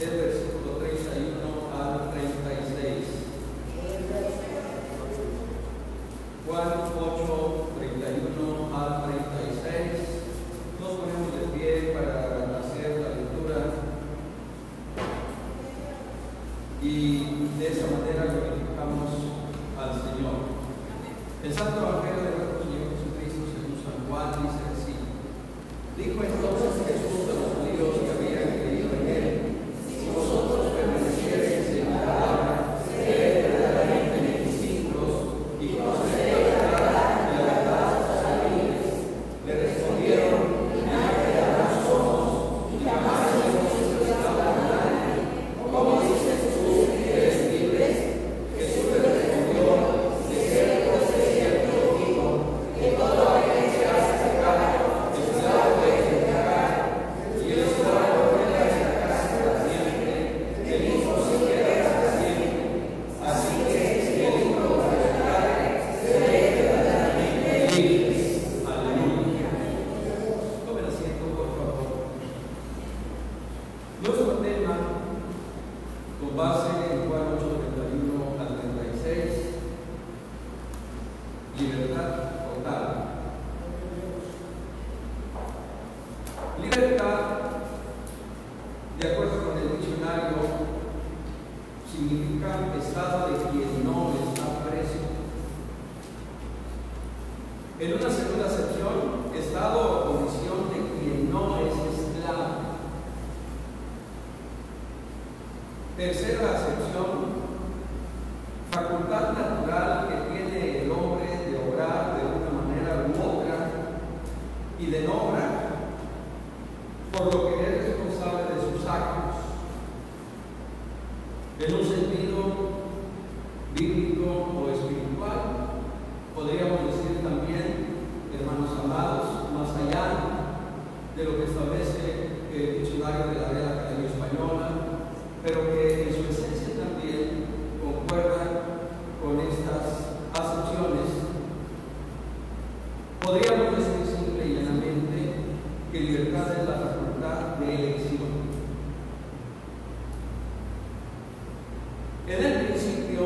del versículo 31 al 36. Juan 8, 31 al 36. Nos ponemos de pie para hacer la lectura y de esa manera glorificamos al Señor. El Santo Evangelio de nuestro Señor Jesucristo según San Juan dice así: dijo entonces Jesús a los judíos que habían creído en él: si vosotros permaneciereis en mi palabra, seréis verdaderamente mis discípulos y conoceréis la verdad, y la verdad os hará libres. Le respondieron: mira que verdad somos, y jamás hemos escuchado a nadie. ¿Cómo dices tú que eres libre? Jesús le respondió: de cierto os digo, que todo aquel que hace pecado, esclavo es del pecado, y el esclavo queda en la casa para siempre, el Hijo se queda para siempre. Así que si el Hijo os libertare, seréis verdaderamente libres. Aleluya. Tomen asiento, por favor. Nuestro tema, con base en Juan 8, 31 al 36, libertad total. Libertad, de acuerdo con el diccionario, significa estado de quien no está preso. En una segunda acepción, estado o condición de quien no es esclavo. Tercera acepción, facultad natural que tiene el hombre de obrar de una manera u otra y de no obrar, por lo que es responsable de sus actos. En un sentido bíblico o espiritual, podríamos decir también, hermanos amados, más allá de lo que establece el diccionario de la Real Academia Española, pero que en su esencia también concuerda con estas acepciones. Podríamos decir simple y llanamente que libertad es la facultad de elección. En el principio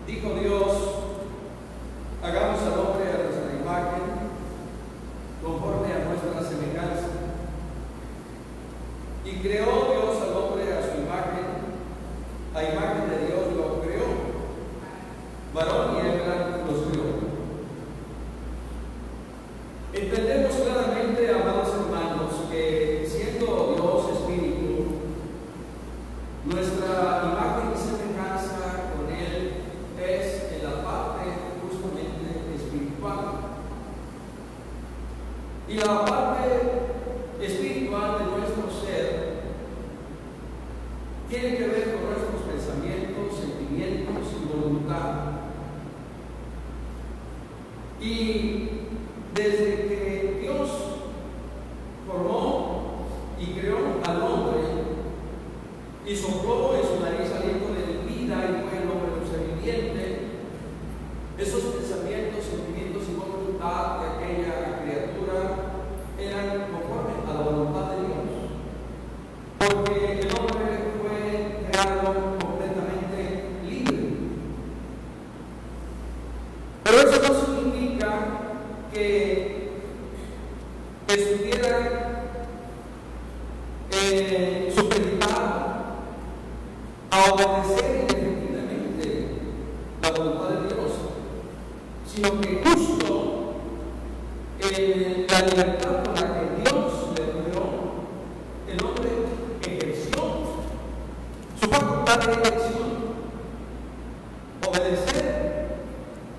dijo Dios: hagamos al hombre a nuestra imagen, conforme a nuestra semejanza. Y creó Dios al hombre a su imagen, a imagen de Dios lo creó, varón y hembra los creó. Entendemos claramente, amados hermanos, que siendo Dios espíritu, nuestra imagen y semejanza con Él es en la parte justamente espiritual. Y la parte espiritual de nuestro ser tiene que ver con nuestros pensamientos, sentimientos y voluntad. Y desde que Dios formó y creó al hombre y sopló en su nariz aliento de vida y fue el hombre un ser viviente, esos pensamientos, sentimientos y voluntad de aquella criatura eran conforme a la voluntad de Dios, porque el hombre fue creado completamente libre. Pero eso no significa que estuviera supeditado a obedecer indefectiblemente la voluntad de Dios, sino que justo la libertad con la que Dios le creó, el hombre ejerció su facultad de elección: obedecer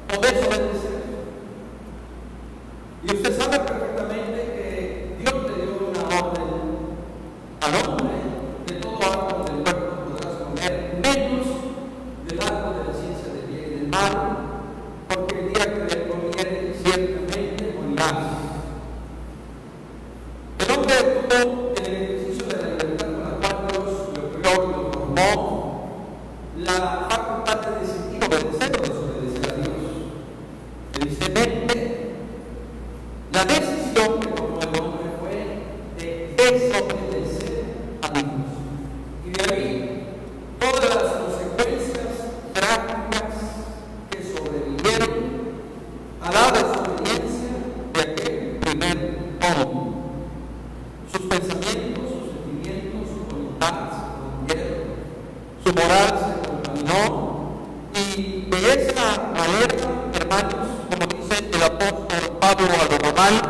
o desobedecer. Y usted sabe perfectamente que Dios le dio una orden al hombre: de todo árbol del huerto podrás comer, menos del árbol de la ciencia del bien y del mal, porque el día que le comieres ciertamente morirás. El hombre tuvo en el ejercicio de la libertad con la cual Dios lo creó y lo formó la facultad de decidir obedecer o desobedecer a Dios. Tristemente, la decisión que tomó el hombre fue de desobedecer a Dios. manera, hermanos, como dice el apóstol Pablo a los romanos,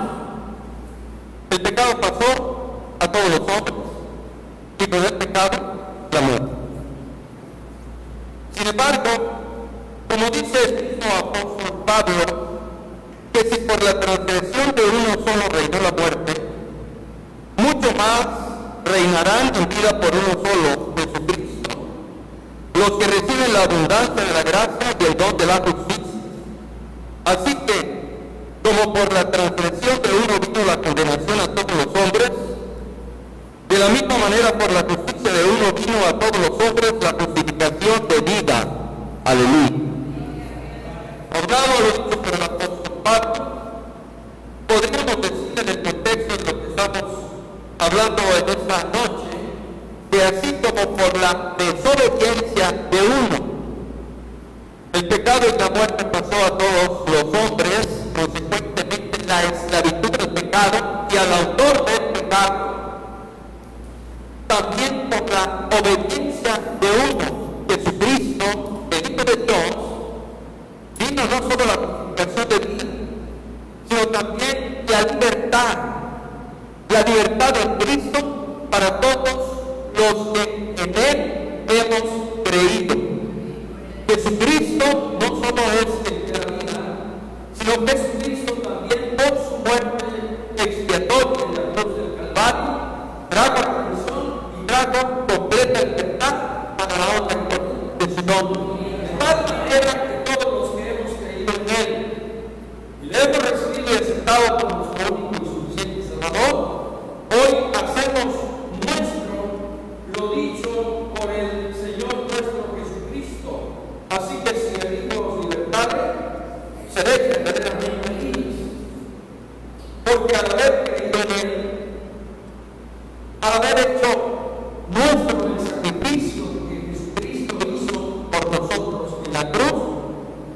el pecado pasó a todos los hombres y por el pecado la muerte. Sin embargo, como dice el mismo apóstol Pablo, que si por la transgresión de uno solo reinó la muerte, mucho más reinarán en vida por uno solo, Jesucristo, los que reciben la abundancia de la gracia y el don de la justicia. Así que, como por la transgresión de uno vino la condenación a todos los hombres, de la misma manera por la justicia de uno vino a todos los hombres la justificación de vida. Aleluya. Hablado lo dicho por el apóstol Pablo, podríamos decir en el contexto de lo que estamos hablando en esta noche, que así como por la desobediencia de uno, el pecado y la muerte pasó a todos los hombres, consecuentemente la esclavitud del pecado y al autor del pecado, también por la obediencia de uno, Jesucristo, el Hijo de Dios, vino no solo la justificación de vida, sino también la libertad de Cristo para todos los que en Él hemos creído. Jesucristo no solo es el de la vida, sino que Jesucristo también por su muerte expiatoria en la cruz del Calvario trajo redención y trajo completa libertad para la honra de su nombre. De tal manera que todos los que hemos creído en Él y le hemos recibido y aceptado como nuestro único y suficiente Salvador, hoy hacemos nuestro lo dicho por el Señor nuestro Jesucristo. Así que si el Hijo os libertare, seréis verdaderamente libres. Porque al haber creído en Él, al haber hecho nuestro el sacrificio que Jesucristo hizo por nosotros en la cruz,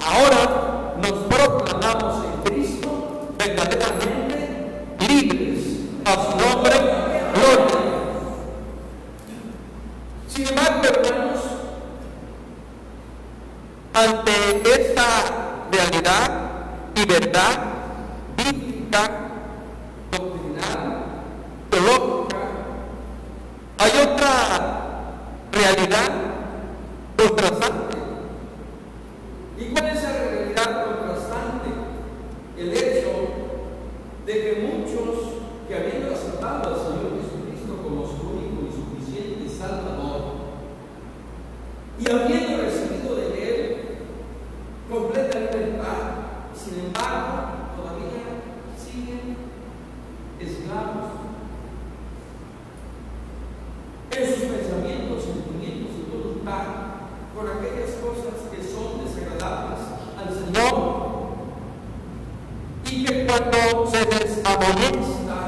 ahora nos proclamamos en Cristo verdaderamente libres. A su nombre, gloria. Sin embargo, hermanos, ante esta realidad y verdad bíblica, doctrinal, teológica, hay otra realidad contrastante. ¿Y cuál es esa realidad contrastante? El hecho de que muchos que habiendo aceptado al Señor Jesucristo como su único y suficiente Salvador, y habiendo recibido de Él completa libertad, sin embargo, todavía siguen esclavos en sus pensamientos, sentimientos y voluntad con aquellas cosas que son desagradables al Señor, y que cuando se les amonesta,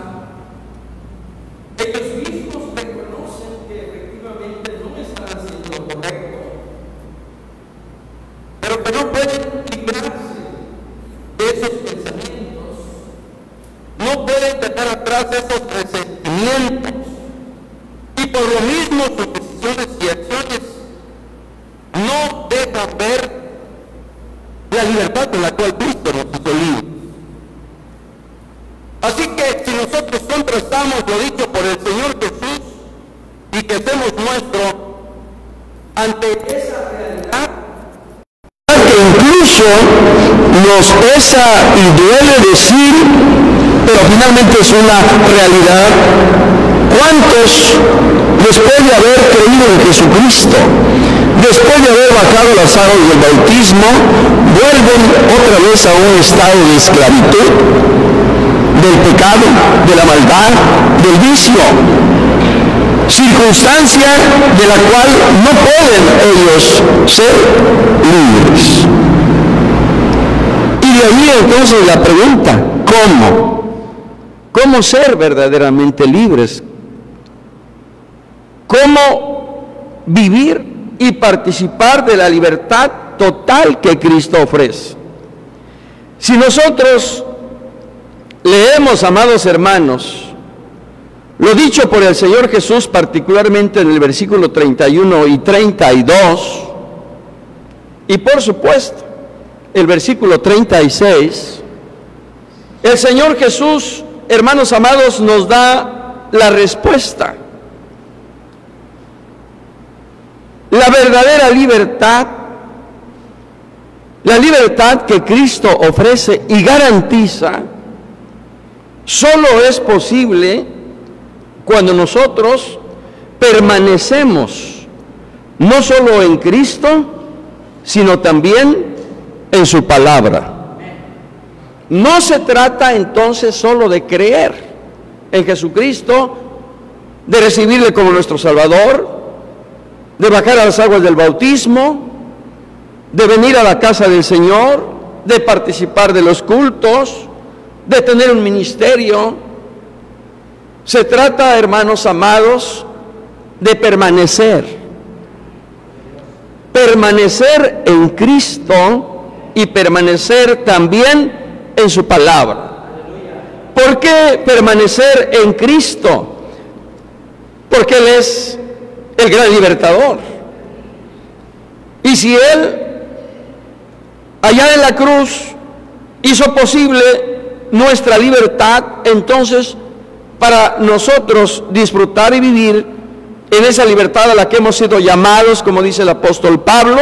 ellos mismos reconocen que efectivamente no están haciendo lo correcto, pero que no pueden librarse de esos pensamientos, no pueden dejar atrás esos resentimientos, y por lo mismo sus decisiones y acciones no dejan ver la libertad con la cual Cristo nos hizo libres. Así que si nosotros contrastamos lo dicho por el Señor Jesús y que hacemos nuestro ante esa realidad, que incluso nos pesa y duele decir, pero finalmente es una realidad, ¿cuántos después de haber creído en Jesucristo, después de haber bajado las aguas del bautismo, vuelven otra vez a un estado de esclavitud? Del pecado, de la maldad, del vicio, circunstancia de la cual no pueden ellos ser libres. Y de ahí entonces la pregunta, ¿cómo ser verdaderamente libres? ¿Cómo vivir y participar de la libertad total que Cristo ofrece? Si nosotros leemos, amados hermanos, lo dicho por el Señor Jesús, particularmente en el versículo 31 y 32, y por supuesto, el versículo 36, el Señor Jesús, hermanos amados, nos da la respuesta. La verdadera libertad, la libertad que Cristo ofrece y garantiza, solo es posible cuando nosotros permanecemos no solo en Cristo, sino también en su palabra. No se trata entonces solo de creer en Jesucristo, de recibirle como nuestro Salvador, de bajar a las aguas del bautismo, de venir a la casa del Señor, de participar de los cultos, de tener un ministerio. Se trata, hermanos amados, de permanecer en Cristo y permanecer también en su palabra. ¿Por qué permanecer en Cristo? Porque Él es el gran libertador. Y si Él, allá en la cruz, hizo posible nuestra libertad, entonces, para nosotros disfrutar y vivir en esa libertad a la que hemos sido llamados, como dice el apóstol Pablo,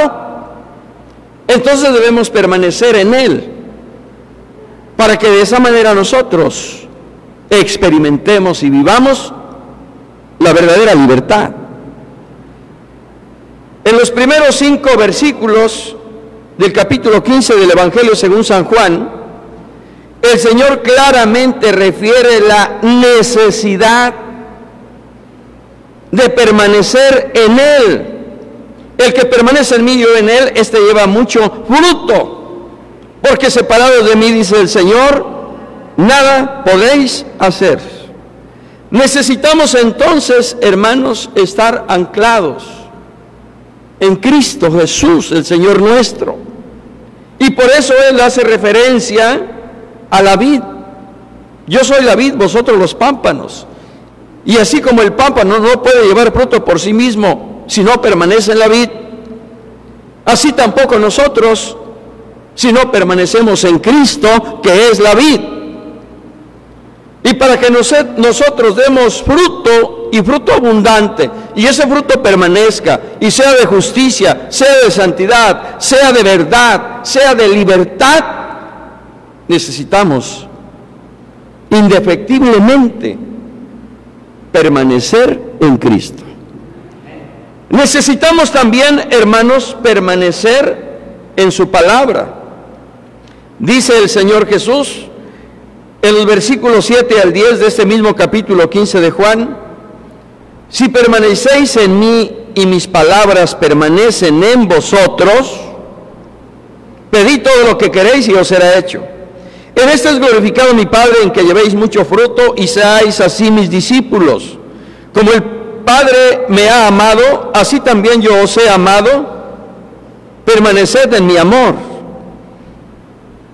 entonces debemos permanecer en Él, para que de esa manera nosotros experimentemos y vivamos la verdadera libertad. En los primeros 5 versículos del capítulo 15 del Evangelio según San Juan, el Señor claramente refiere la necesidad de permanecer en Él. El que permanece en mí y yo en Él, este lleva mucho fruto, porque separados de mí, dice el Señor, nada podéis hacer. Necesitamos entonces, hermanos, estar anclados en Cristo Jesús, el Señor nuestro. Y por eso Él hace referencia a la vid. Yo soy la vid, vosotros los pámpanos. Y así como el pámpano no puede llevar fruto por sí mismo si no permanece en la vid, así tampoco nosotros si no permanecemos en Cristo, que es la vid. Y para que nosotros demos fruto, y fruto abundante, y ese fruto permanezca, y sea de justicia, sea de santidad, sea de verdad, sea de libertad, necesitamos indefectiblemente permanecer en Cristo. Necesitamos también, hermanos, permanecer en su palabra. Dice el Señor Jesús en el versículo 7 al 10 de este mismo capítulo 15 de Juan: si permanecéis en mí y mis palabras permanecen en vosotros, pedid todo lo que queréis y os será hecho. En esto es glorificado mi Padre, en que llevéis mucho fruto y seáis así mis discípulos. Como el Padre me ha amado, así también yo os he amado. Permaneced en mi amor.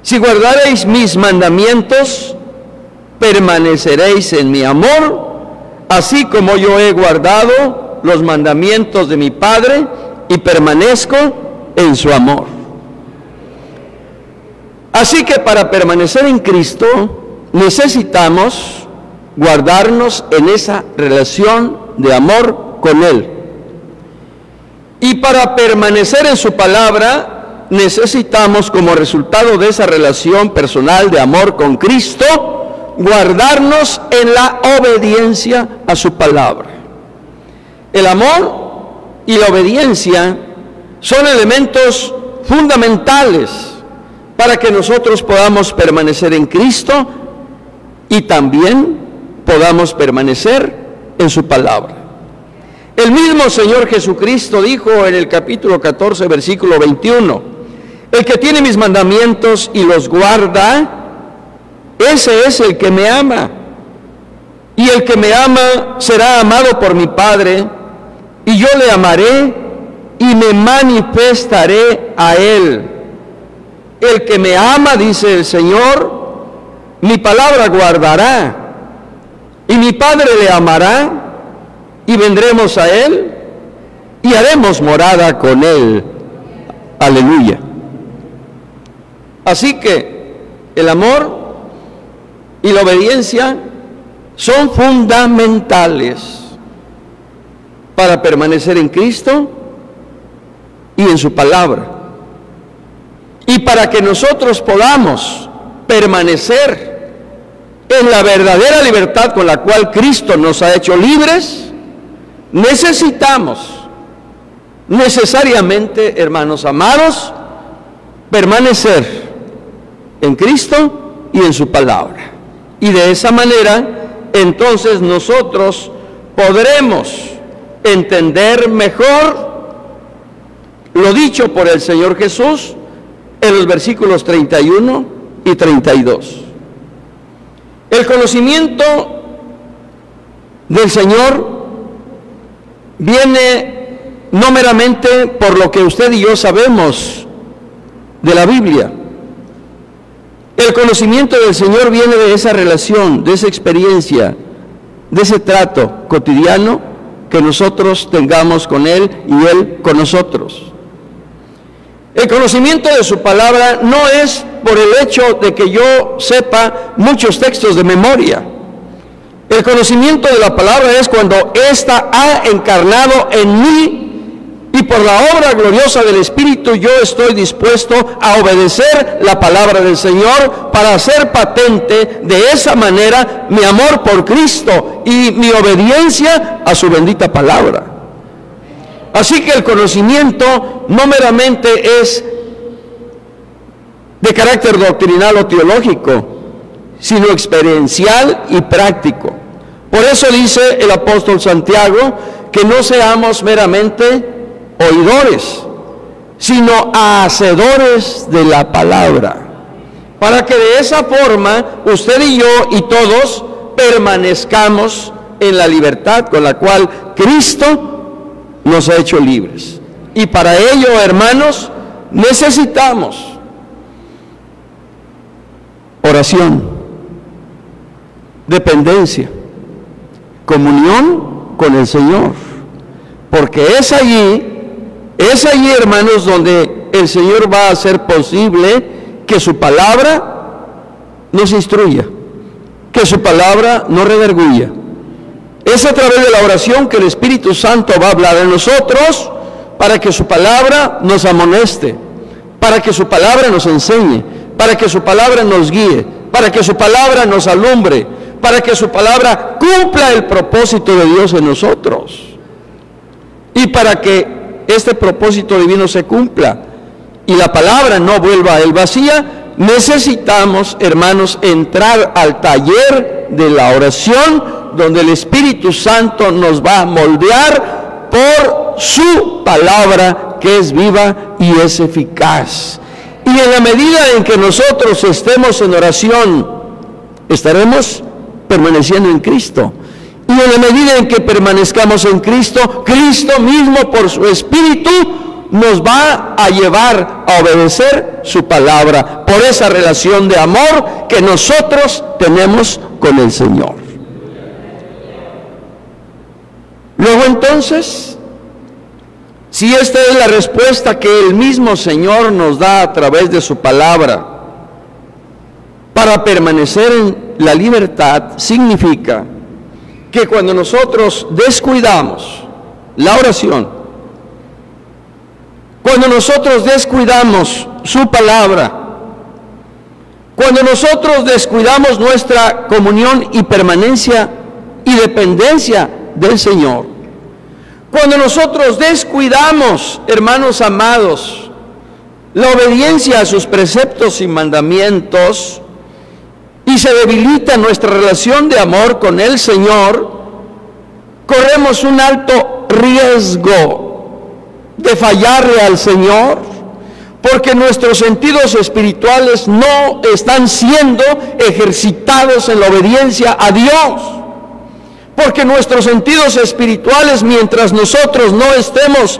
Si guardaréis mis mandamientos, permaneceréis en mi amor, así como yo he guardado los mandamientos de mi Padre y permanezco en su amor. Así que para permanecer en Cristo necesitamos guardarnos en esa relación de amor con Él. Y para permanecer en su palabra necesitamos, como resultado de esa relación personal de amor con Cristo, guardarnos en la obediencia a su palabra. El amor y la obediencia son elementos fundamentales para que nosotros podamos permanecer en Cristo y también podamos permanecer en su palabra. El mismo Señor Jesucristo dijo en el capítulo 14, versículo 21, el que tiene mis mandamientos y los guarda, ese es el que me ama. Y el que me ama será amado por mi Padre, y yo le amaré y me manifestaré a él. El que me ama, dice el Señor, mi palabra guardará, y mi Padre le amará, y vendremos a él, y haremos morada con él. Aleluya. Así que el amor y la obediencia son fundamentales para permanecer en Cristo y en su palabra. Y para que nosotros podamos permanecer en la verdadera libertad con la cual Cristo nos ha hecho libres, necesitamos necesariamente, hermanos amados, permanecer en Cristo y en su palabra. Y de esa manera, entonces nosotros podremos entender mejor lo dicho por el Señor Jesús en los versículos 31 y 32. El conocimiento del Señor viene no meramente por lo que usted y yo sabemos de la Biblia. El conocimiento del Señor viene de esa relación, de esa experiencia, de ese trato cotidiano que nosotros tengamos con Él y Él con nosotros. El conocimiento de su palabra no es por el hecho de que yo sepa muchos textos de memoria. El conocimiento de la palabra es cuando ésta ha encarnado en mí y por la obra gloriosa del Espíritu yo estoy dispuesto a obedecer la palabra del Señor para hacer patente de esa manera mi amor por Cristo y mi obediencia a su bendita palabra. Así que el conocimiento no meramente es de carácter doctrinal o teológico, sino experiencial y práctico. Por eso dice el apóstol Santiago que no seamos meramente oidores, sino hacedores de la palabra, para que de esa forma usted y yo y todos permanezcamos en la libertad con la cual Cristo nos ha hecho libres. Y para ello, hermanos, necesitamos oración, dependencia, comunión con el Señor, porque es allí, hermanos, donde el Señor va a hacer posible que su palabra nos instruya, que su palabra nos redarguya. Es a través de la oración que el Espíritu Santo va a hablar en nosotros para que su palabra nos amoneste, para que su palabra nos enseñe, para que su palabra nos guíe, para que su palabra nos alumbre, para que su palabra cumpla el propósito de Dios en nosotros. Y para que este propósito divino se cumpla y la palabra no vuelva a él vacía, necesitamos, hermanos, entrar al taller de la oración, donde el Espíritu Santo nos va a moldear por su palabra, que es viva y es eficaz. Y en la medida en que nosotros estemos en oración, estaremos permaneciendo en Cristo. Y en la medida en que permanezcamos en Cristo, Cristo mismo por su Espíritu nos va a llevar a obedecer su palabra, por esa relación de amor que nosotros tenemos con el Señor. Luego entonces, si esta es la respuesta que el mismo Señor nos da a través de su palabra para permanecer en la libertad, significa que cuando nosotros descuidamos la oración, cuando nosotros descuidamos su palabra, cuando nosotros descuidamos nuestra comunión y permanencia y dependencia del Señor, cuando nosotros descuidamos, hermanos amados, la obediencia a sus preceptos y mandamientos, y se debilita nuestra relación de amor con el Señor, corremos un alto riesgo de fallarle al Señor, porque nuestros sentidos espirituales no están siendo ejercitados en la obediencia a Dios. Porque nuestros sentidos espirituales, mientras nosotros no estemos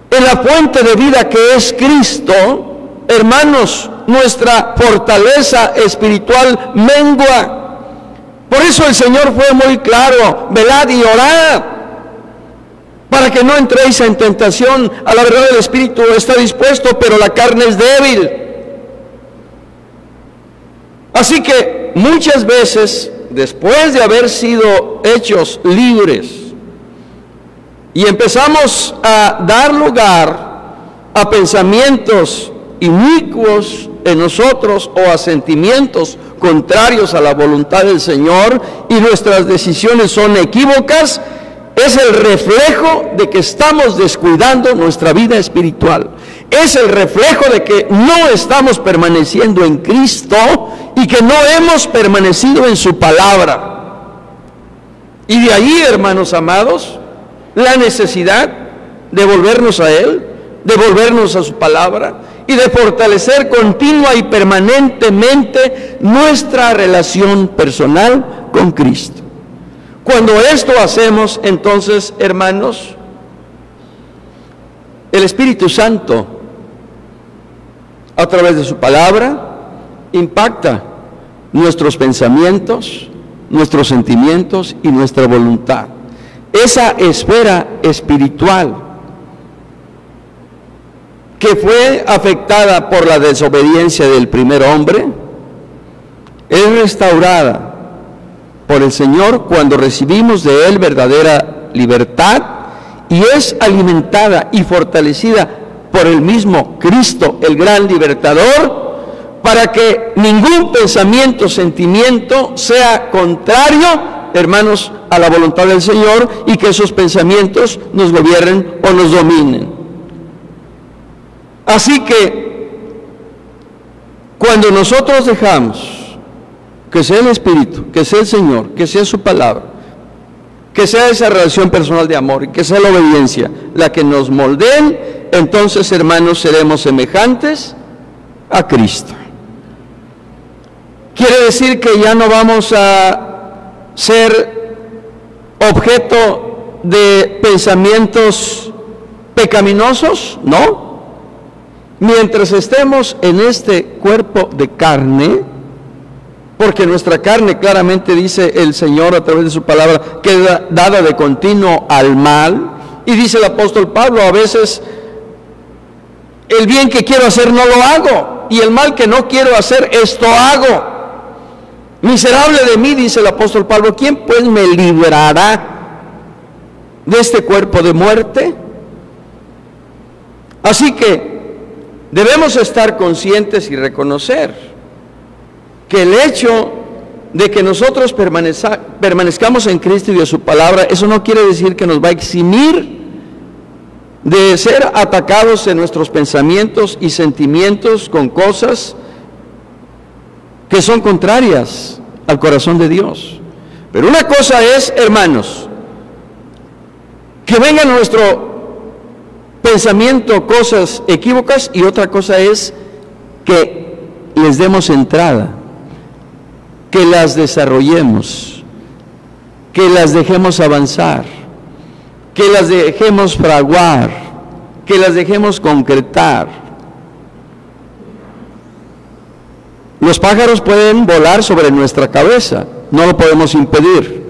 en la fuente de vida que es Cristo, hermanos, nuestra fortaleza espiritual mengua. Por eso el Señor fue muy claro: velad y orad, para que no entréis en tentación. A la verdad el espíritu está dispuesto, pero la carne es débil. Así que muchas veces, después de haber sido hechos libres, y empezamos a dar lugar a pensamientos inicuos en nosotros o a sentimientos contrarios a la voluntad del Señor, y nuestras decisiones son equívocas, es el reflejo de que estamos descuidando nuestra vida espiritual. Es el reflejo de que no estamos permaneciendo en Cristo y que no hemos permanecido en su palabra. Y de ahí, hermanos amados, la necesidad de volvernos a Él, de volvernos a su palabra y de fortalecer continua y permanentemente nuestra relación personal con Cristo. Cuando esto hacemos, entonces, hermanos, el Espíritu Santo, a través de su palabra, impacta nuestros pensamientos, nuestros sentimientos y nuestra voluntad. Esa esfera espiritual que fue afectada por la desobediencia del primer hombre, es restaurada por el Señor cuando recibimos de Él verdadera libertad, y es alimentada y fortalecida por el mismo Cristo, el gran libertador, para que ningún pensamiento, sentimiento sea contrario, hermanos, a la voluntad del Señor, y que esos pensamientos nos gobiernen o nos dominen. Así que, cuando nosotros dejamos que sea el Espíritu, que sea el Señor, que sea su palabra, que sea esa relación personal de amor y que sea la obediencia la que nos moldeen, entonces, hermanos, seremos semejantes a Cristo. ¿Quiere decir que ya no vamos a ser objeto de pensamientos pecaminosos? No. Mientras estemos en este cuerpo de carne, porque nuestra carne, claramente dice el Señor a través de su palabra, queda dada de continuo al mal, y dice el apóstol Pablo, a veces el bien que quiero hacer no lo hago, y el mal que no quiero hacer, esto hago. Miserable de mí, dice el apóstol Pablo, ¿quién pues me librará de este cuerpo de muerte? Así que debemos estar conscientes y reconocer que el hecho de que nosotros permanezcamos en Cristo y de su palabra, eso no quiere decir que nos va a eximir de ser atacados en nuestros pensamientos y sentimientos con cosas que son contrarias al corazón de Dios. Pero una cosa es, hermanos, que venga a nuestro pensamiento cosas equívocas, y otra cosa es que les demos entrada, que las desarrollemos, que las dejemos avanzar, que las dejemos fraguar, que las dejemos concretar. Los pájaros pueden volar sobre nuestra cabeza, no lo podemos impedir,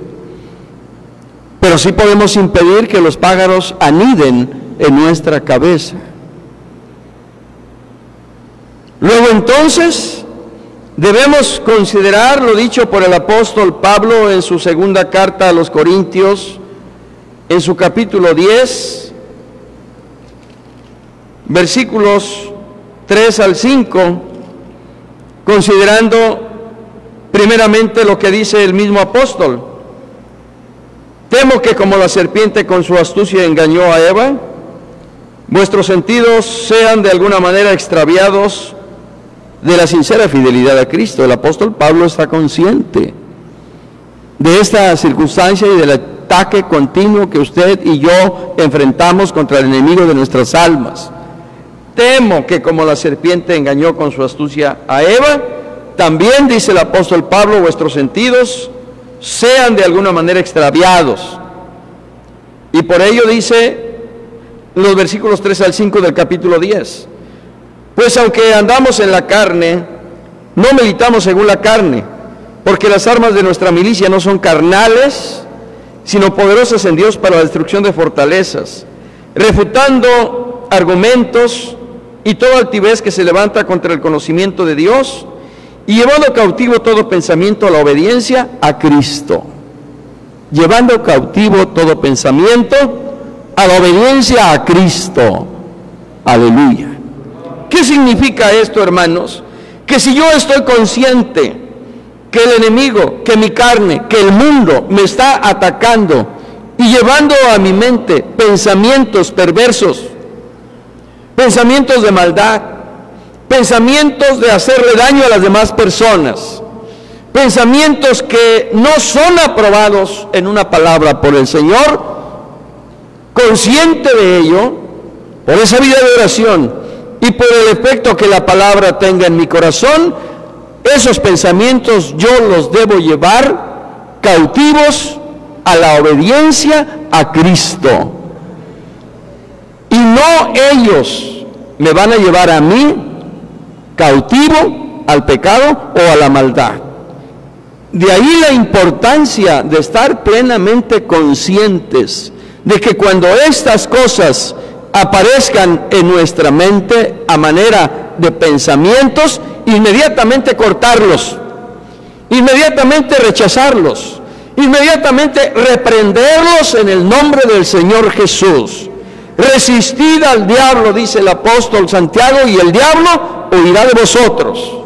pero sí podemos impedir que los pájaros aniden en nuestra cabeza. Luego, entonces, debemos considerar lo dicho por el apóstol Pablo en su segunda carta a los Corintios, en su capítulo 10, versículos 3 al 5, considerando primeramente lo que dice el mismo apóstol. Temo que como la serpiente con su astucia engañó a Eva, vuestros sentidos sean de alguna manera extraviados de la sincera fidelidad a Cristo. El apóstol Pablo está consciente de esta circunstancia y del ataque continuo que usted y yo enfrentamos contra el enemigo de nuestras almas. Temo que como la serpiente engañó con su astucia a Eva, también, dice el apóstol Pablo, vuestros sentidos sean de alguna manera extraviados. Y por ello dice los versículos 3 al 5 del capítulo 10. Pues aunque andamos en la carne, no militamos según la carne, porque las armas de nuestra milicia no son carnales, sino poderosas en Dios para la destrucción de fortalezas, refutando argumentos y toda altivez que se levanta contra el conocimiento de Dios, y llevando cautivo todo pensamiento a la obediencia a Cristo. Llevando cautivo todo pensamiento a la obediencia a Cristo. Aleluya. ¿Qué significa esto, hermanos? Que si yo estoy consciente que el enemigo, que mi carne, que el mundo me está atacando y llevando a mi mente pensamientos perversos, pensamientos de maldad, pensamientos de hacerle daño a las demás personas, pensamientos que no son aprobados en una palabra por el Señor, consciente de ello, por esa vida de oración y por el efecto que la palabra tenga en mi corazón, esos pensamientos yo los debo llevar cautivos a la obediencia a Cristo. Y no ellos me van a llevar a mí cautivo al pecado o a la maldad. De ahí la importancia de estar plenamente conscientes de que cuando estas cosas aparezcan en nuestra mente a manera de pensamientos, inmediatamente cortarlos, inmediatamente rechazarlos, inmediatamente reprenderlos en el nombre del Señor Jesús. Resistid al diablo, dice el apóstol Santiago, y el diablo huirá de vosotros.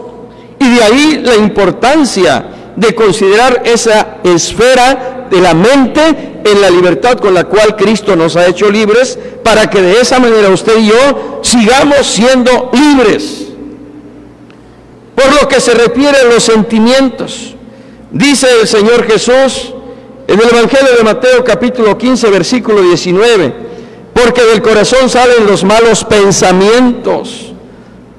Y de ahí la importancia de considerar esa esfera de la mente en la libertad con la cual Cristo nos ha hecho libres, para que de esa manera usted y yo sigamos siendo libres. Por lo que se refiere a los sentimientos, dice el Señor Jesús en el Evangelio de Mateo capítulo 15 versículo 19, porque del corazón salen los malos pensamientos,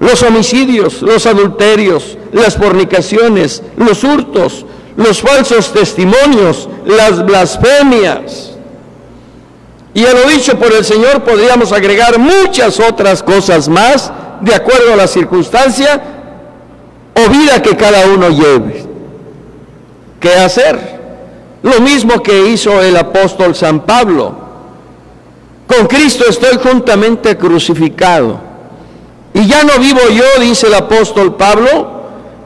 los homicidios, los adulterios, las fornicaciones, los hurtos, los falsos testimonios, las blasfemias. Y a lo dicho por el Señor podríamos agregar muchas otras cosas más, de acuerdo a la circunstancia o vida que cada uno lleve. ¿Qué hacer? Lo mismo que hizo el apóstol San Pablo. Con Cristo estoy juntamente crucificado. Y ya no vivo yo, dice el apóstol Pablo,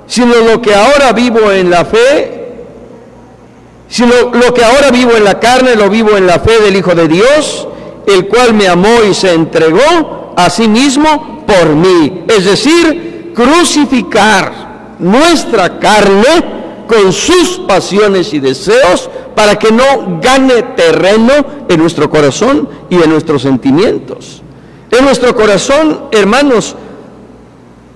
sino lo que ahora vivo en la fe, sino lo que ahora vivo en la carne, lo vivo en la fe del Hijo de Dios, el cual me amó y se entregó a sí mismo por mí. Es decir, crucificar nuestra carne con sus pasiones y deseos para que no gane terreno en nuestro corazón y en nuestros sentimientos. En nuestro corazón, hermanos,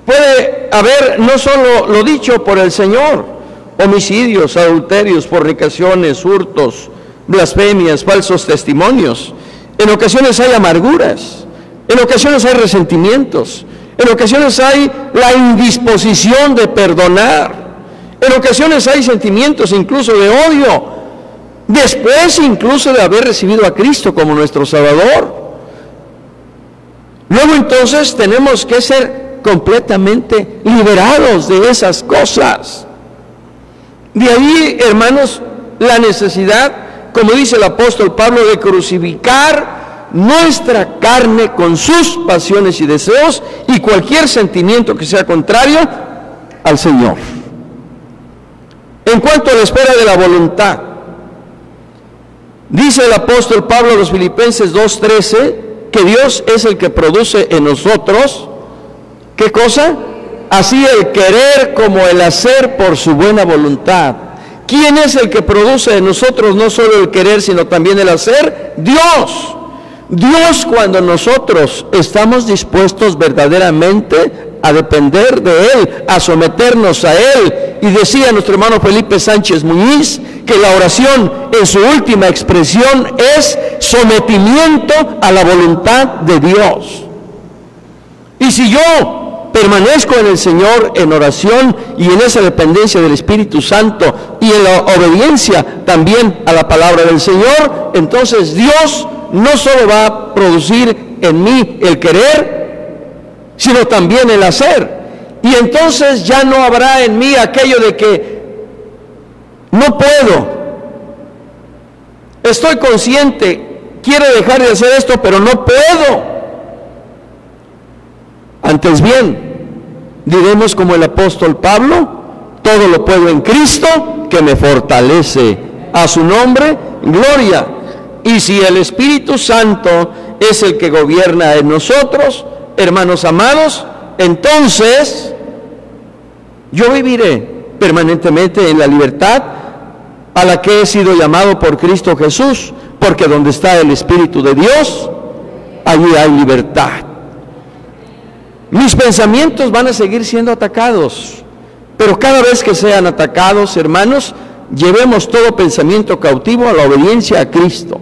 puede haber no solo lo dicho por el Señor, homicidios, adulterios, fornicaciones, hurtos, blasfemias, falsos testimonios. En ocasiones hay amarguras, en ocasiones hay resentimientos, en ocasiones hay la indisposición de perdonar, en ocasiones hay sentimientos incluso de odio, después incluso de haber recibido a Cristo como nuestro Salvador. Luego entonces tenemos que ser completamente liberados de esas cosas. De ahí, hermanos, la necesidad, como dice el apóstol Pablo, de crucificar nuestra carne con sus pasiones y deseos y cualquier sentimiento que sea contrario al Señor. En cuanto a la esfera de la voluntad, dice el apóstol Pablo a los Filipenses 2:13, que Dios es el que produce en nosotros, ¿qué cosa? Así el querer como el hacer por su buena voluntad. ¿Quién es el que produce en nosotros no solo el querer, sino también el hacer? Dios. Dios, cuando nosotros estamos dispuestos verdaderamente a depender de Él, a someternos a Él. Y decía nuestro hermano Felipe Sánchez Muñiz que la oración en su última expresión es sometimiento a la voluntad de Dios. Y si yo permanezco en el Señor en oración y en esa dependencia del Espíritu Santo y en la obediencia también a la palabra del Señor, entonces Dios no solo va a producir en mí el querer, sino también el hacer. Y entonces ya no habrá en mí aquello de que no puedo, estoy consciente, quiero dejar de hacer esto, pero no puedo. Antes bien, diremos como el apóstol Pablo, todo lo puedo en Cristo que me fortalece. A su nombre, gloria. Y si el Espíritu Santo es el que gobierna en nosotros, hermanos amados, entonces yo viviré permanentemente en la libertad a la que he sido llamado por Cristo Jesús, porque donde está el Espíritu de Dios, allí hay libertad. Mis pensamientos van a seguir siendo atacados, pero cada vez que sean atacados, hermanos, llevemos todo pensamiento cautivo a la obediencia a Cristo.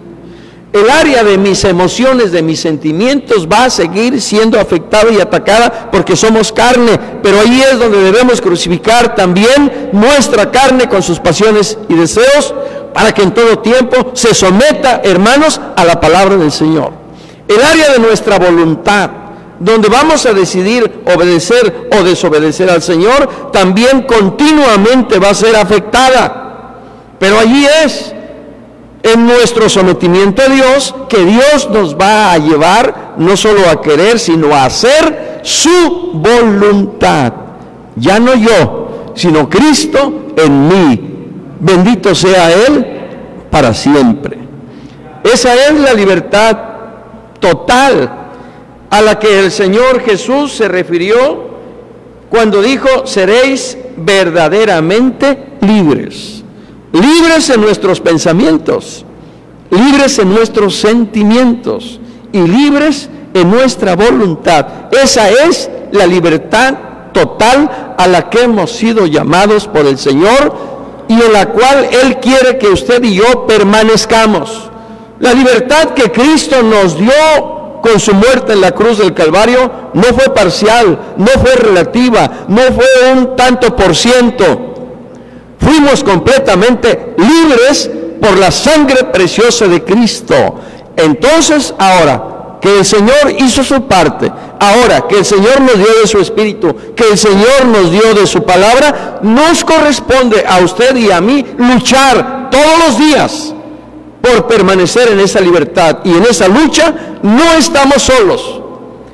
El área de mis emociones, de mis sentimientos, va a seguir siendo afectada y atacada porque somos carne, pero ahí es donde debemos crucificar también nuestra carne con sus pasiones y deseos, para que en todo tiempo se someta, hermanos, a la palabra del Señor. El área de nuestra voluntad, donde vamos a decidir obedecer o desobedecer al Señor, también continuamente va a ser afectada, pero allí es en nuestro sometimiento a Dios que Dios nos va a llevar no solo a querer, sino a hacer su voluntad. Ya no yo, sino Cristo en mí. Bendito sea Él para siempre. Esa es la libertad total a la que el Señor Jesús se refirió cuando dijo: seréis verdaderamente libres. Libres en nuestros pensamientos, libres en nuestros sentimientos y libres en nuestra voluntad. Esa es la libertad total a la que hemos sido llamados por el Señor y en la cual Él quiere que usted y yo permanezcamos. La libertad que Cristo nos dio con su muerte en la cruz del Calvario no fue parcial, no fue relativa, no fue un tanto por ciento. Fuimos completamente libres por la sangre preciosa de Cristo. Entonces, ahora que el Señor hizo su parte, ahora que el Señor nos dio de su Espíritu, que el Señor nos dio de su palabra, nos corresponde a usted y a mí luchar todos los días por permanecer en esa libertad. Y en esa lucha no estamos solos.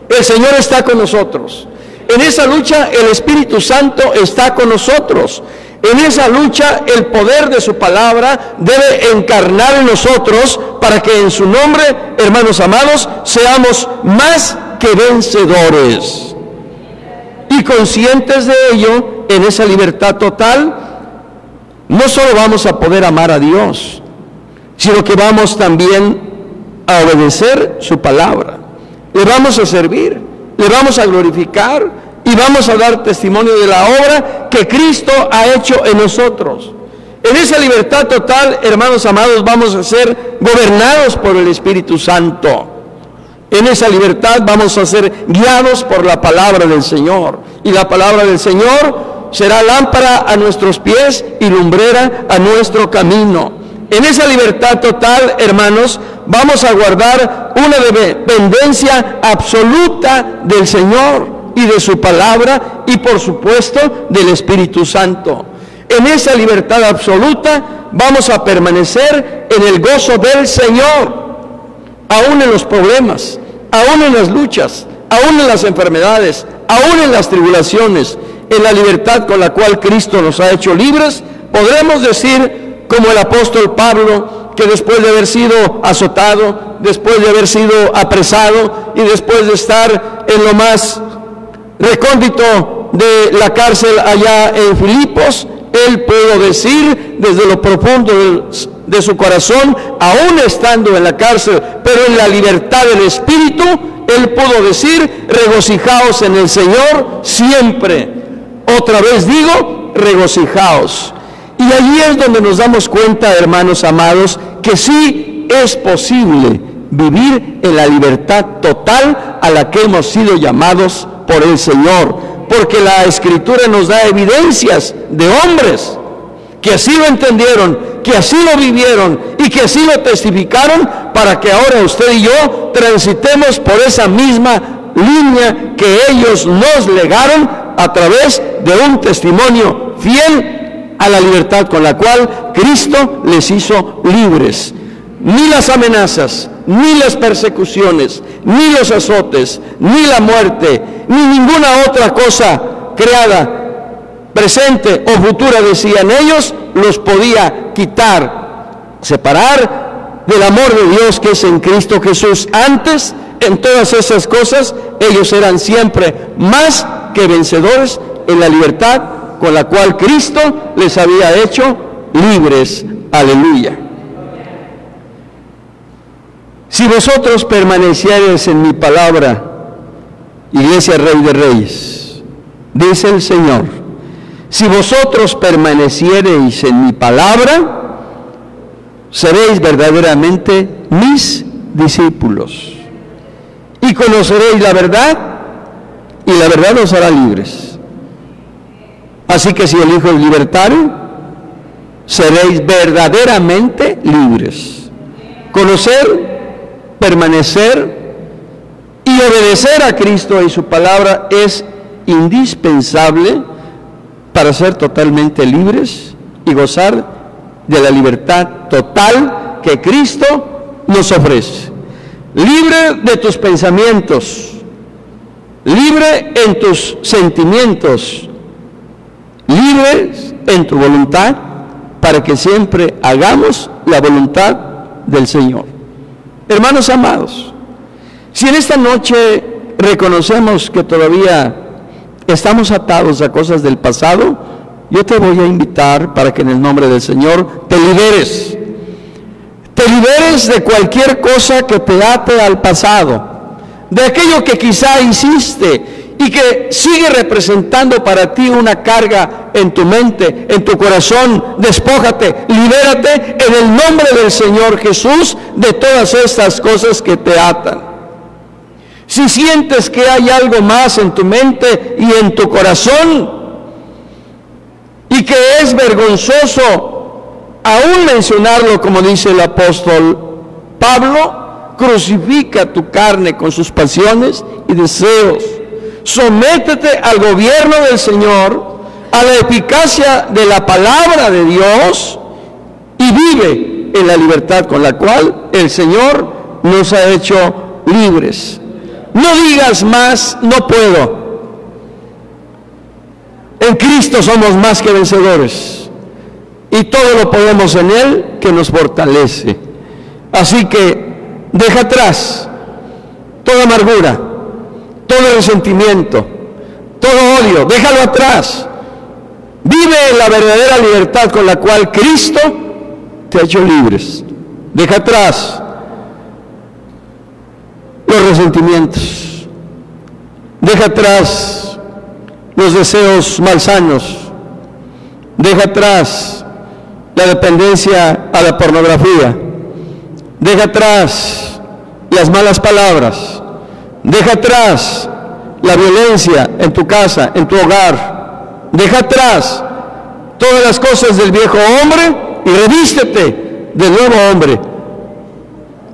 El Señor está con nosotros. En esa lucha el Espíritu Santo está con nosotros. En esa lucha el poder de su palabra debe encarnar en nosotros para que en su nombre, hermanos amados, seamos más que vencedores. Y conscientes de ello, en esa libertad total, no solo vamos a poder amar a Dios, sino que vamos también a obedecer su palabra. Le vamos a servir, le vamos a glorificar, y vamos a dar testimonio de la obra que Cristo ha hecho en nosotros. En esa libertad total, hermanos amados, vamos a ser gobernados por el Espíritu Santo. En esa libertad vamos a ser guiados por la palabra del Señor. Y la palabra del Señor será lámpara a nuestros pies y lumbrera a nuestro camino. En esa libertad total, hermanos, vamos a guardar una dependencia absoluta del Señor y de su palabra y por supuesto del Espíritu Santo. En esa libertad absoluta vamos a permanecer en el gozo del Señor, aún en los problemas, aún en las luchas, aún en las enfermedades, aún en las tribulaciones. En la libertad con la cual Cristo nos ha hecho libres, podremos decir como el apóstol Pablo, que después de haber sido azotado, después de haber sido apresado y después de estar en lo más recóndito de la cárcel allá en Filipos, él pudo decir desde lo profundo de su corazón, aún estando en la cárcel, pero en la libertad del Espíritu, él pudo decir: regocijaos en el Señor siempre. Otra vez digo, regocijaos. Y allí es donde nos damos cuenta, hermanos amados, que sí es posible vivir en la libertad total a la que hemos sido llamados por el Señor, porque la Escritura nos da evidencias de hombres que así lo entendieron, que así lo vivieron y que así lo testificaron, para que ahora usted y yo transitemos por esa misma línea que ellos nos legaron a través de un testimonio fiel a la libertad con la cual Cristo les hizo libres. Ni las amenazas, ni las persecuciones, ni los azotes, ni la muerte, ni ninguna otra cosa creada presente o futura, decían ellos, los podía quitar, separar del amor de Dios que es en Cristo Jesús. Antes, en todas esas cosas, ellos eran siempre más que vencedores en la libertad con la cual Cristo les había hecho libres. Aleluya. Si vosotros permaneciereis en mi palabra, Iglesia Rey de Reyes, dice el Señor, si vosotros permaneciereis en mi palabra, seréis verdaderamente mis discípulos y conoceréis la verdad, y la verdad os hará libres. Así que si el Hijo es libertario, seréis verdaderamente libres. Conocer, permanecer y obedecer a Cristo y su palabra es indispensable para ser totalmente libres y gozar de la libertad total que Cristo nos ofrece. Libre de tus pensamientos, libre en tus sentimientos, libre en tu voluntad, para que siempre hagamos la voluntad del Señor. Hermanos amados, si en esta noche reconocemos que todavía estamos atados a cosas del pasado, yo te voy a invitar para que en el nombre del Señor te liberes. Te liberes de cualquier cosa que te ate al pasado, de aquello que quizá hiciste y que sigue representando para ti una carga en tu mente, en tu corazón. Despójate, libérate en el nombre del Señor Jesús de todas estas cosas que te atan. Si sientes que hay algo más en tu mente y en tu corazón y que es vergonzoso aún mencionarlo, como dice el apóstol Pablo, crucifica tu carne con sus pasiones y deseos. Sométete al gobierno del Señor, a la eficacia de la palabra de Dios y vive en la libertad con la cual el Señor nos ha hecho libres. No digas más, no puedo. En Cristo somos más que vencedores y todo lo podemos en Él que nos fortalece. Así que deja atrás toda amargura, todo resentimiento, todo odio, déjalo atrás. Vive la verdadera libertad con la cual Cristo te ha hecho libres. Deja atrás los resentimientos, deja atrás los deseos malsanos, deja atrás la dependencia a la pornografía, deja atrás las malas palabras, deja atrás la violencia en tu casa, en tu hogar, deja atrás todas las cosas del viejo hombre y revístete del nuevo hombre,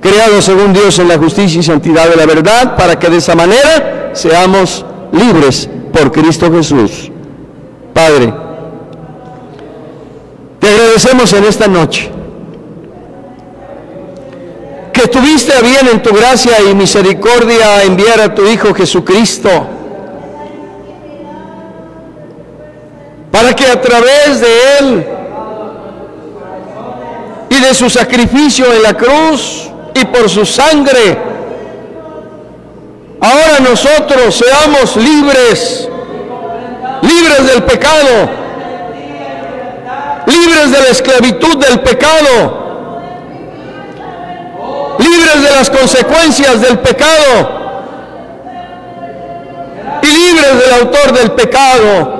creado según Dios en la justicia y santidad de la verdad, para que de esa manera seamos libres por Cristo Jesús. Padre, te agradecemos en esta noche que tuviste a bien en tu gracia y misericordia enviar a tu Hijo Jesucristo, para que a través de Él y de su sacrificio en la cruz y por su sangre, ahora nosotros seamos libres, libres del pecado, libres de la esclavitud del pecado, libres de las consecuencias del pecado y libres del autor del pecado.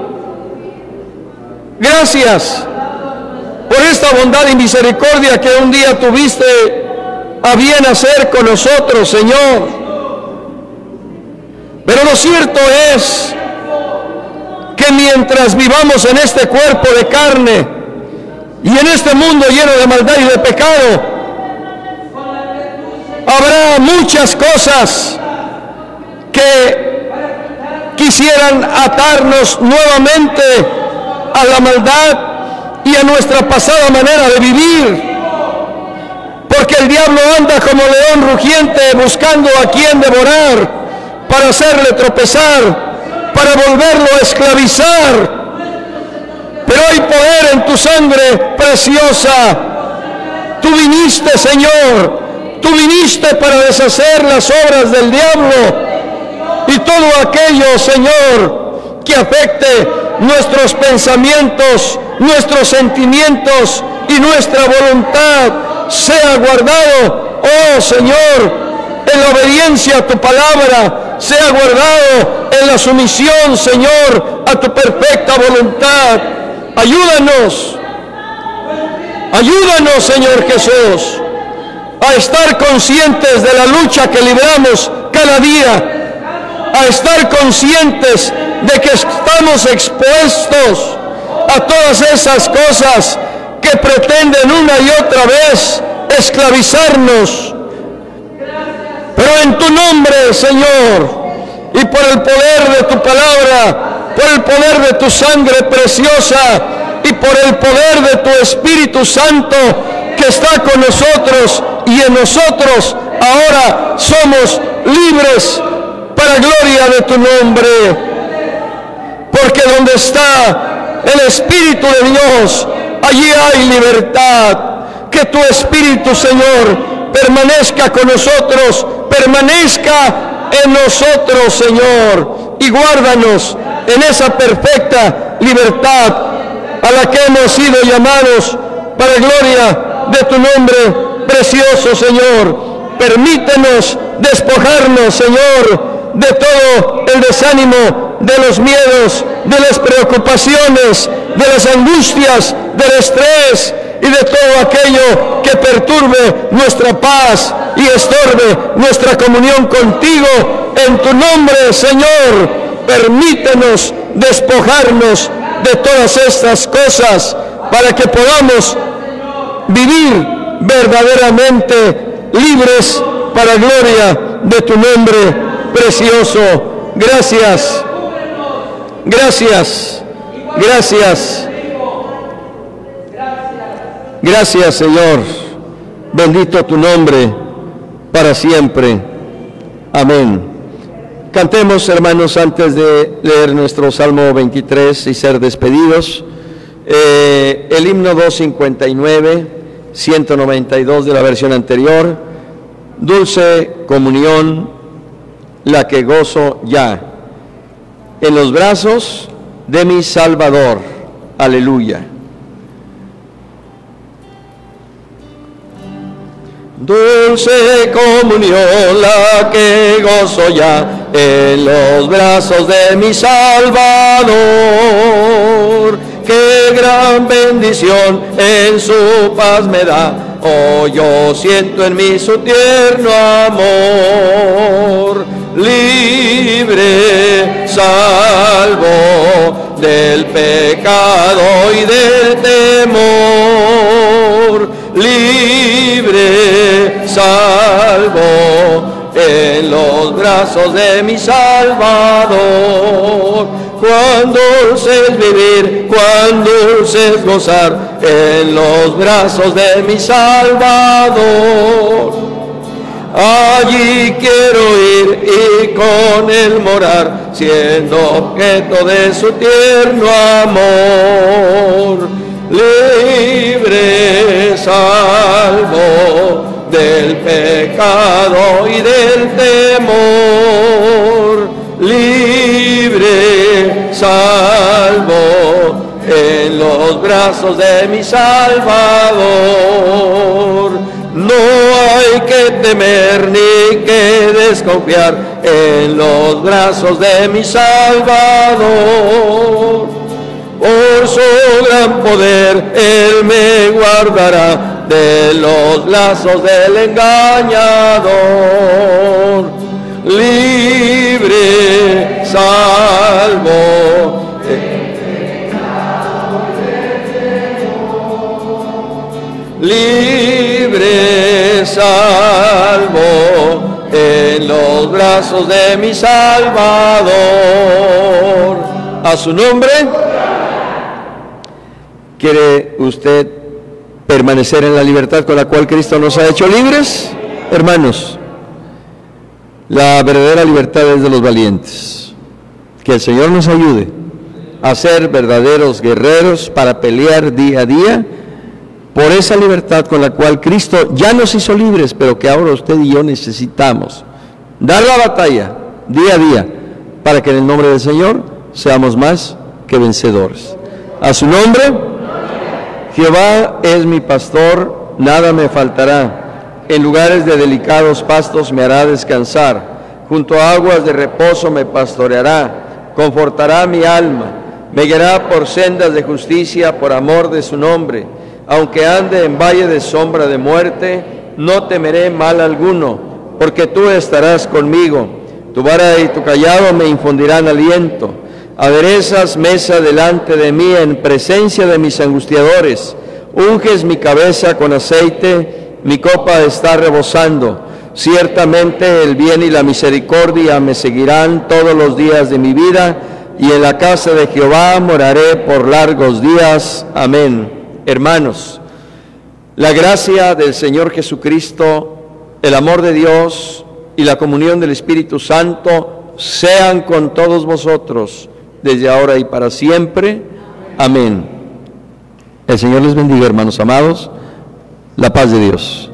Gracias por esta bondad y misericordia que un día tuviste a bien hacer con nosotros, Señor. Pero lo cierto es que mientras vivamos en este cuerpo de carne y en este mundo lleno de maldad y de pecado, habrá muchas cosas que quisieran atarnos nuevamente a la maldad y a nuestra pasada manera de vivir, porque el diablo anda como león rugiente buscando a quien devorar, para hacerle tropezar, para volverlo a esclavizar. pero hay poder en tu sangre preciosa. Tú viniste, Señor, tú viniste para deshacer las obras del diablo y todo aquello, Señor, que afecte nuestros pensamientos, nuestros sentimientos y nuestra voluntad, sea guardado, oh Señor, en la obediencia a tu palabra, sea guardado en la sumisión, Señor, a tu perfecta voluntad. Ayúdanos, Señor Jesús, a estar conscientes de la lucha que libramos cada día, a estar conscientes de que estamos expuestos a todas esas cosas que pretenden una y otra vez esclavizarnos. Pero en tu nombre, Señor, y por el poder de tu palabra, por el poder de tu sangre preciosa y por el poder de tu Espíritu Santo que está con nosotros y en nosotros, ahora somos libres para gloria de tu nombre. Porque donde está el Espíritu de Dios, allí hay libertad. Que tu Espíritu, Señor, permanezca con nosotros, permanezca en nosotros, Señor, y guárdanos en esa perfecta libertad a la que hemos sido llamados para gloria de tu nombre precioso, Señor. Permítenos despojarnos, Señor, de todo el desánimo, de los miedos, de las preocupaciones, de las angustias, del estrés y de todo aquello que perturbe nuestra paz y estorbe nuestra comunión contigo. En tu nombre, Señor, permítenos despojarnos de todas estas cosas para que podamos vivir verdaderamente libres para gloria de tu nombre precioso. Gracias, gracias, gracias. Gracias, Señor. Bendito tu nombre para siempre. Amén. Cantemos, hermanos, antes de leer nuestro Salmo 23 y ser despedidos, el himno 259, 192 de la versión anterior, Dulce comunión, la que gozo ya, en los brazos de mi Salvador. Aleluya. Dulce comunión, la que gozo ya, en los brazos de mi Salvador. Qué gran bendición en su paz me da, oh, yo siento en mí su tierno amor. Libre, salvo del pecado y del temor. Libre, salvo en los brazos de mi Salvador. Cuán dulce es vivir, cuán dulce es gozar en los brazos de mi Salvador. Allí quiero ir y con él morar, siendo objeto de su tierno amor. Libre, salvo del pecado y del temor. Libre, salvo en los brazos de mi Salvador. No hay que temer ni que desconfiar en los brazos de mi Salvador. Por su gran poder Él me guardará de los lazos del engañador. Libre, salvo libre, salvo en los brazos de mi Salvador. A su nombre. ¿Quiere usted permanecer en la libertad con la cual Cristo nos ha hecho libres? Hermanos, la verdadera libertad es de los valientes. Que el Señor nos ayude a ser verdaderos guerreros para pelear día a día por esa libertad con la cual Cristo ya nos hizo libres, pero que ahora usted y yo necesitamos dar la batalla día a día para que en el nombre del Señor seamos más que vencedores. A su nombre, Jehová es mi pastor, nada me faltará. En lugares de delicados pastos me hará descansar, junto a aguas de reposo me pastoreará, confortará mi alma, me guiará por sendas de justicia por amor de su nombre. Aunque ande en valle de sombra de muerte, no temeré mal alguno, porque tú estarás conmigo. Tu vara y tu cayado me infundirán aliento. Aderezas mesa delante de mí en presencia de mis angustiadores. Unges mi cabeza con aceite, mi copa está rebosando. Ciertamente el bien y la misericordia me seguirán todos los días de mi vida, y en la casa de Jehová moraré por largos días. Amén. Hermanos, la gracia del Señor Jesucristo, el amor de Dios y la comunión del Espíritu Santo sean con todos vosotros, desde ahora y para siempre. Amén. El Señor les bendiga, hermanos amados. La paz de Dios.